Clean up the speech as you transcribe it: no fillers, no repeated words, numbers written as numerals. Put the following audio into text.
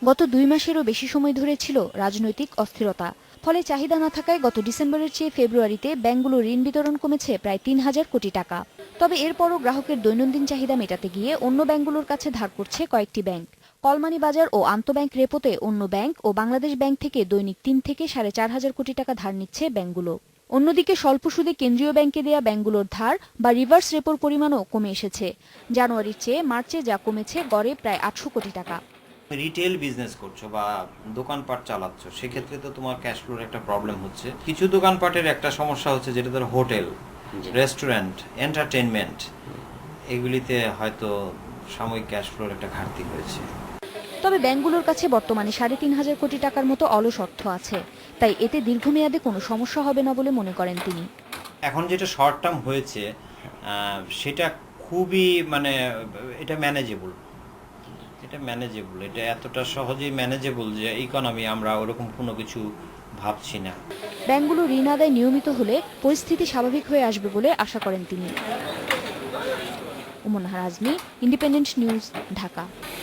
গত 2 মাসেরও বেশি সময় ধরে ছিল রাজনৈতিক অস্থিরতা। ফলে চাহিদা না থাকায় গত ডিসেম্বরের চেয়ে ফেব্রুয়ারিতে ব্যাংকগুলো ঋণ বিতরণ কমেছে প্রায় 3,000 কোটি টাকা। তবে এরপরও গ্রাহকের দৈনন্দিন চাহিদা মেটাতে গিয়ে অন্য ব্যাংকগুলোর কাছে ধার করছে কয়েকটি ব্যাংক। কলমানি বাজার ও আন্তঃব্যাংক রেপোতে অন্য ব্যাংক ও বাংলাদেশ ব্যাংক থেকে দৈনিক 3 থেকে 4,500 কোটি টাকা ধার নিচ্ছে ব্যাংকগুলো। অন্যদিকে স্বল্প সুদে কেন্দ্রীয় ব্যাংকে দেয়া ব্যাংকগুলোর ধার বা রিভার্স রেপোর পরিমাণও কমে এসেছে। জানুয়ারির চেয়ে মার্চে যা কমেছে গড়ে প্রায় 800 কোটি টাকা। রিটেল বিজনেস করছো বা দোকানপাট চালাচ্ছ, সেক্ষেত্রে তো তোমার ক্যাশ ফ্লোর একটা প্রবলেম হচ্ছে। কিছু দোকানপাটের একটা সমস্যা হচ্ছে, যেটা ধরো হোটেল, রেস্টুরেন্ট, এন্টারটেইনমেন্ট, এগুলিতে হয়তো সাময়িক ক্যাশ ফ্লোর একটা ঘাটতি হয়েছে। তবে ব্যাংকগুলোর কাছে বর্তমানে 3,500 কোটি টাকার মতো অলস অর্থ আছে, তাই এতে দীর্ঘমেয়াদে কোনো সমস্যা হবে না বলে মনে করেন তিনি। এখন যেটা শর্ট টার্ম হয়েছে সেটা খুবই এটা ম্যানেজেবল। এটা এতটা সহজেই ম্যানেজেবল যে ইকোনমি আমরা ওরকম কোনো কিছু ভাবছি না। ব্যাংকগুলো ঋণ আদায় নিয়মিত হলে পরিস্থিতি স্বাভাবিক হয়ে আসবে বলে আশা করেন তিনি। উমন হারাজমি, ইন্ডিপেন্ডেন্ট নিউজ, ঢাকা।